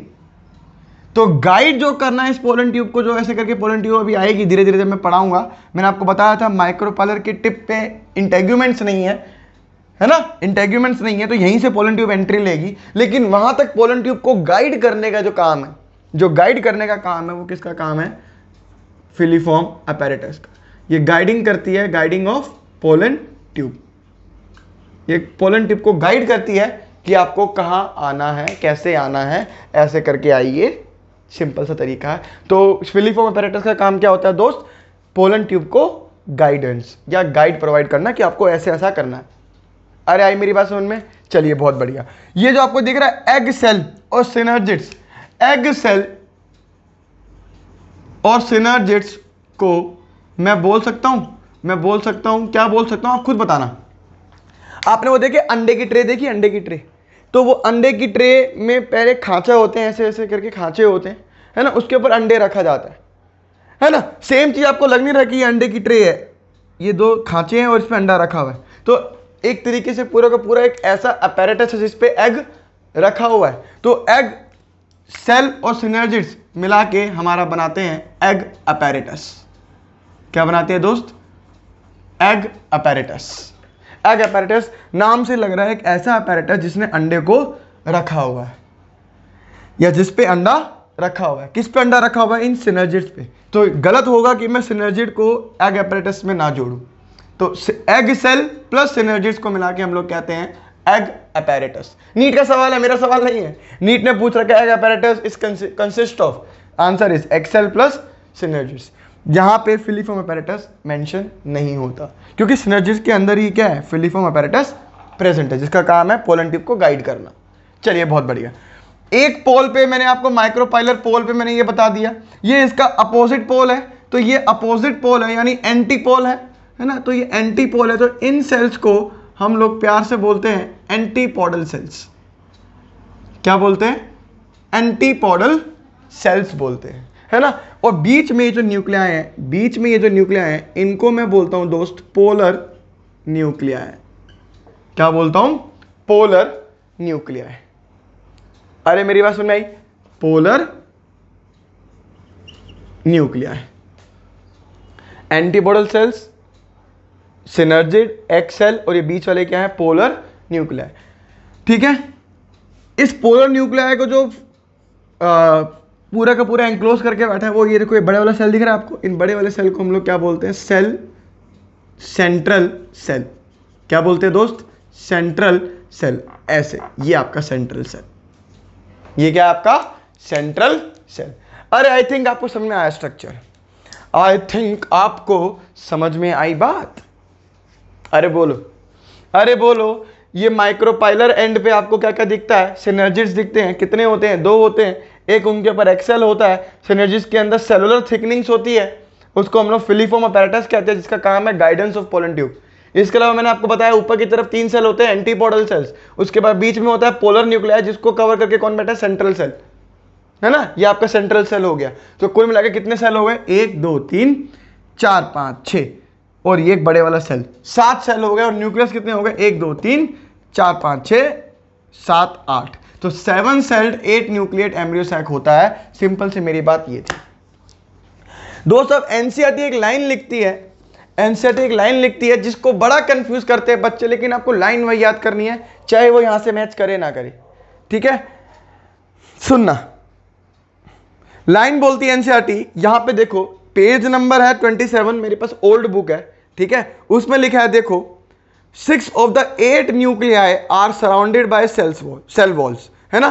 तो गाइड जो करना है इस पोलन ट्यूब को, जो ऐसे करके पोलन ट्यूब अभी आएगी धीरे धीरे जब मैं पढ़ाऊंगा। मैंने आपको बताया था माइक्रोपाइलर की टिप पे इंटेग्यूमेंट्स नहीं है ना, इंटेग्यूमेंट्स नहीं है, तो यहीं से पोलन ट्यूब एंट्री लेगी, लेकिन वहां तक पोलन ट्यूब को गाइड करने का जो काम है, जो गाइड करने का काम है, वो किसका काम है? फिलीफॉर्म अपैरेटस का। ये गाइडिंग करती है, गाइडिंग ऑफ पोलन ट्यूब। ये पोलन ट्यूब को गाइड करती है कि आपको कहां आना है, कैसे आना है, ऐसे करके आइए। सिंपल सा तरीका है। तो फिलीफॉर्म अपैरेटस का काम क्या होता है दोस्त? पोलन ट्यूब को गाइडेंस या गाइड प्रोवाइड करना कि आपको ऐसे ऐसा करना है। अरे आई मेरी बात समझ में? चलिए बहुत बढ़िया। ये जो आपको दिख रहा है एग सेल और सिनर्जिड्स, एग सेल और सिनर्जिड्स को मैं बोल सकता हूं, क्या बोल सकता हूं? आप खुद बताना। आपने वो देखे अंडे की ट्रे देखी? अंडे की ट्रे, तो वो अंडे की ट्रे में पहले खांचा होते हैं, ऐसे ऐसे करके खांचे होते हैं, है ना, उसके ऊपर अंडे रखा जाता है ना। सेम चीज आपको लग नहीं रहा कि ये अंडे की ट्रे है, ये दो खांचे हैं और इसमें अंडा रखा हुआ है। तो एक तरीके से पूरा का पूरा एक ऐसा अपैरेटस है जिसपे एग रखा हुआ है। तो एग सेल और सिनर्जिड्स मिला के हमारा बनाते हैं एग अपैरेटस। क्या बनाते हैं दोस्त? Egg apparatus. एग अपैरेटस नाम से लग रहा है एक ऐसा अपैरेटस जिसने अंडे को रखा हुआ है, या जिस पे अंडा रखा हुआ है। किस पे अंडा रखा हुआ है? इन सिनर्जिड्स पे। तो गलत होगा कि मैं सिनर्जिड को एग अपैरेटस में ना जोड़ूं। तो एग सेल प्लस सिनर्जिड्स को मिला के हम लोग कहते हैं एग अपैरेटस। नीट का सवाल है, मेरा सवाल नहीं है। नीट ने पूछ रखा है egg apparatus is consist of, answer is egg cell plus synergids. जहां पे फिलीफॉर्म अपैरेटस मेंशन नहीं होता, क्योंकि सिनर्जिड्स के अंदर ही क्या है? फिलीफॉर्म अपैरेटस प्रेजेंट है, जिसका काम है पोलन ट्यूब को गाइड करना। चलिए बहुत बढ़िया। एक पोल पे मैंने आपको माइक्रोपाइलर पोल पे मैंने ये बता दिया, ये इसका अपोजिट पोल है, तो ये अपोजिट पोल है यानी एंटी पोल है ना। तो ये एंटी पोल है, तो इन सेल्स को हम लोग प्यार से बोलते हैं एंटीपोडल सेल्स। क्या बोलते हैं? एंटीपोडल सेल्स बोलते हैं, है ना। और बीच में ये जो न्यूक्लियाई हैं, इनको मैं बोलता हूं दोस्त पोलर न्यूक्लियाई। क्या बोलता हूं? Polar nuclei. अरे मेरी बात सुन में आई? Polar nuclei, antipodal cells, synergid, egg cell, और ये बीच वाले क्या है? Polar nuclei. ठीक है, इस पोलर न्यूक्लियाई को जो पूरा का पूरा एंक्लोज करके बैठा है, वो ये देखो, ये बड़े वाला सेल दिख रहा है आपको? इन बड़े वाले सेल को हम लोग क्या बोलते हैं? Cell, central cell. क्या बोलते हैं दोस्त? Central cell. ऐसे, ये आपका सेंट्रल सेल, ये क्या है आपका? Central cell. अरे आई थिंक आपको समझ में आया स्ट्रक्चर, आई थिंक आपको समझ में आई बात। अरे बोलो, अरे बोलो। ये माइक्रोपाइलर एंड पे आपको क्या क्या दिखता है, सिनर्जिड्स दिखते हैं। कितने होते हैं, 2 होते हैं। एक उनके ऊपर एक्सेल होता है, सिनर्जिड्स के अंदर सेलुलर थिकनिंग्स होती है, उसको हम लोग फिलीफॉर्म अपैरेटस कहते हैं, जिसका काम है गाइडेंस ऑफ पोलन ट्यूब। इसके अलावा मैंने आपको बताया ऊपर की तरफ 3 सेल होते हैं एंटीपोडल सेल्स, उसके बाद बीच में होता है पोलर न्यूक्लियाई, जिसको कवर करके कौन बैठा है, सेंट्रल सेल, है ना। ये आपका सेंट्रल सेल हो गया। तो कुल मिलाकर कितने सेल हो गए, 1 2 3 4 5 6, और ये एक बड़े वाला सेल, 7 सेल हो गए। और न्यूक्लियस कितने हो गए, 1 2 3 4 5 6 7 8। तो 7 सेल्ड 8 न्यूक्लिएट एम्ब्रियो सैक होता है। सिंपल से मेरी बात ये थी दोस्तों। अब एनसीईआरटी एक लाइन लिखती है, एनसीईआरटी एक लाइन लिखती है जिसको बड़ा कंफ्यूज करते हैं बच्चे, लेकिन आपको लाइन वही याद करनी है, चाहे वो यहां से मैच करे ना करे, ठीक है। सुनना, लाइन बोलती है एनसीईआरटी, यहां पे देखो पेज नंबर है 27, मेरे पास ओल्ड बुक है, ठीक है। उसमें लिखा है देखो 6 of the 8 nuclei are surrounded by cell walls, है ना,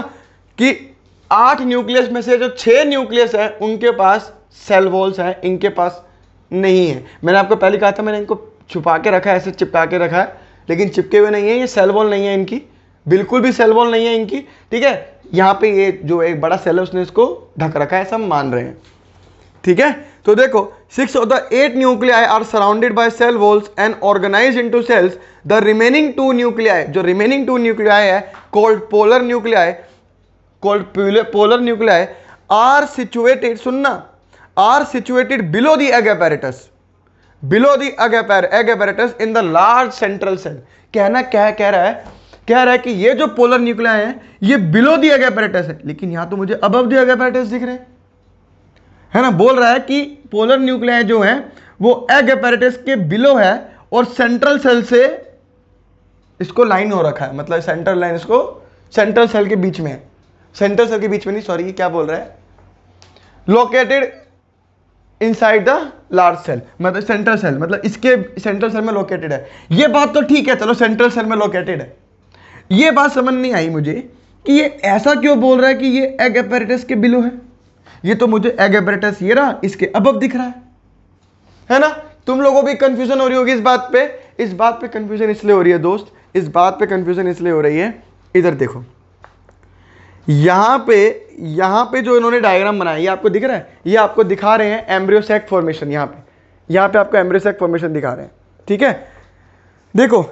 कि 8 न्यूक्लियस में से जो 6 न्यूक्लियस है उनके पास सेल वॉल्स हैं, इनके पास नहीं है। मैंने आपको पहले कहा था मैंने इनको छुपा के रखा है, ऐसे चिपका के रखा है, लेकिन चिपके हुए नहीं है, ये सेल वॉल नहीं है इनकी, बिल्कुल भी सेल वॉल नहीं है इनकी, ठीक है। यहाँ पे ये जो एक बड़ा सेल है उसने इसको ढक रखा है, ऐसा हम मान रहे हैं, ठीक है। तो देखो 6 of the 8 nuclei are surrounded by cell walls and organized into cells. The remaining 2 nuclei, जो remaining 2 nuclei है called polar nuclei are situated, सुनना, are situated below the egg apparatus, egg apparatus in the large central cell. कहना क्या कह रहा है, कह रहा है कि ये जो पोलर न्यूक्लियाई है ये बिलो दी एग apparatus है, लेकिन यहां तो मुझे अबव दी एग apparatus दिख रहे हैं, है ना। बोल रहा है कि पोलर न्यूक्लियाई जो है वो एग apparatus के बिलो है और सेंट्रल सेल से इसको लाइन हो रखा है, मतलब सेंट्रल लाइन इसको सेंट्रल सेल के बीच में है, सेंट्रल सेल के बीच में नहीं, सॉरी, ये क्या बोल रहा है, located inside the large cell, मतलब सेंट्रल सेल, मतलब इसके सेंट्रल सेल में लोकेटेड है। ये बात तो ठीक है, चलो सेंट्रल सेल में लोकेटेड है। ये बात समझ नहीं आई मुझे कि ये ऐसा क्यों बोल रहा है कि ये एग apparatus के बिलो है। ये तो मुझे एग apparatus ये रहा इसके अबव दिख रहा है ना। तुम लोगों भी कंफ्यूजन हो रही होगी इस बात पे। इस बात पे कंफ्यूजन इसलिए हो रही है दोस्त, इस बात पे कंफ्यूजन इसलिए हो रही है, इधर देखो, यहां पे जो इन्होंने डायग्राम बनाया ये आपको दिख रहा है, ये आपको दिखा रहे हैं एम्ब्रियो सैक फॉर्मेशन। यहां पे आपको एम्ब्रियो सैक फॉर्मेशन दिखा रहे हैं, ठीक है। देखो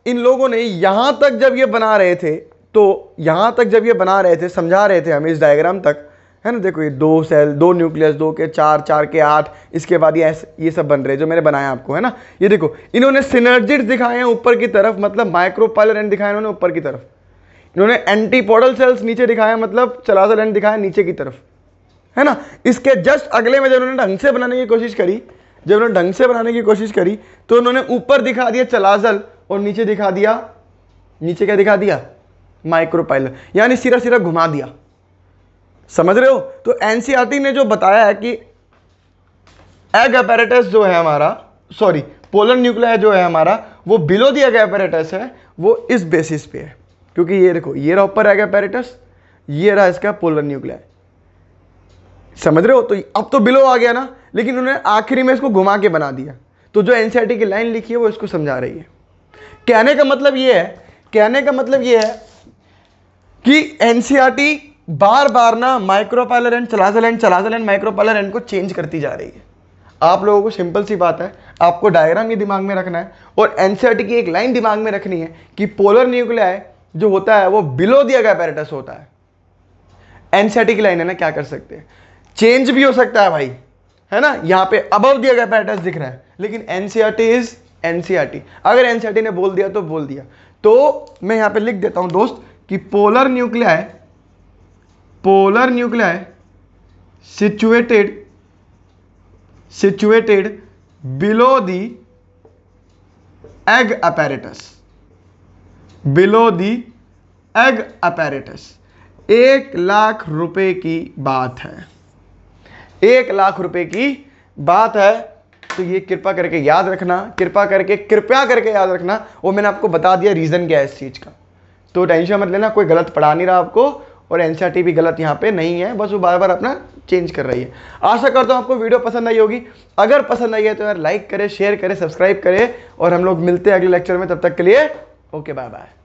इन लोगों ने यहां तक जब ये बना रहे थे, तो यहां तक जब ये बना रहे थे, समझा रहे थे हमें इस डायग्राम तक, है ना। देखो ये 2 सेल, 2 न्यूक्लियस, 2 के 4, 4 के 8, इसके बाद ये सब बन रहे हैं जो मैंने बनाया आपको, है ना। ये देखो इन्होंने सिनर्जिड्स दिखाए हैं ऊपर की तरफ, मतलब माइक्रोपाइलर एंड दिखाए इन्होंने ऊपर की तरफ, इन्होंने एंटीपोडल सेल्स नीचे दिखाया, मतलब चलाजल एंड दिखाया नीचे की तरफ, है ना। इसके जस्ट अगले में जब उन्होंने ढंग से बनाने की कोशिश करी, तो उन्होंने ऊपर दिखा दिया चलाजल और नीचे दिखा दिया, नीचे क्या दिखा दिया, माइक्रोपाइलर, यानी सिरा घुमा दिया। समझ रहे हो। तो एनसीईआरटी ने जो बताया है कि एग apparatus जो है हमारा, सॉरी, पोलर न्यूक्लियाई जो है हमारा, वो बिलो दी एग apparatus है, वो इस बेसिस पे है, क्योंकि ये देखो ये रहा ऊपर एग apparatus, ये रहा इसका पोलर न्यूक्लियाई। समझ रहे हो। तो अब तो बिलो आ गया ना, लेकिन उन्होंने आखिरी में इसको घुमा के बना दिया। तो जो एनसीईआरटी की लाइन लिखी है वो इसको समझा रही है। कहने का मतलब ये है कि एनसीईआरटी बार ना micropylar and chalazal end micropylar and को चेंज करती जा रही है। आप लोगों को सिंपल सी बात है, आपको डायग्राम ये दिमाग में रखना है और एनसीईआरटी की एक लाइन दिमाग में रखनी है कि पोलर न्यूक्लियाई जो होता है वो बिलो दी एग apparatus होता है। एनसीईआरटी की लाइन है ना, क्या कर सकते हैं, चेंज भी हो सकता है भाई, है ना। यहाँ पे अबव दी एग apparatus दिख रहा है, लेकिन एनसीईआरटी इज एनसीईआरटी। अगर एनसीईआरटी ने बोल दिया तो बोल दिया। तो मैं यहाँ पे लिख देता हूं दोस्त कि polar nuclei situated below the egg apparatus, 1 lakh रुपए की बात है, 1 लाख रुपए की बात है। तो ये कृपया करके याद रखना, कृपया करके याद रखना। और मैंने आपको बता दिया रीजन क्या है इस चीज का, तो टेंशन मत लेना, कोई गलत पढ़ा नहीं रहा आपको, और एनसीईआरटी भी गलत यहाँ पे नहीं है, बस वो बार बार अपना चेंज कर रही है। आशा करता हूँ आपको वीडियो पसंद आई होगी। अगर पसंद आई है तो यार लाइक करें, शेयर करें, सब्सक्राइब करें, और हम लोग मिलते हैं अगले लेक्चर में। तब तक के लिए ओके बाय बाय।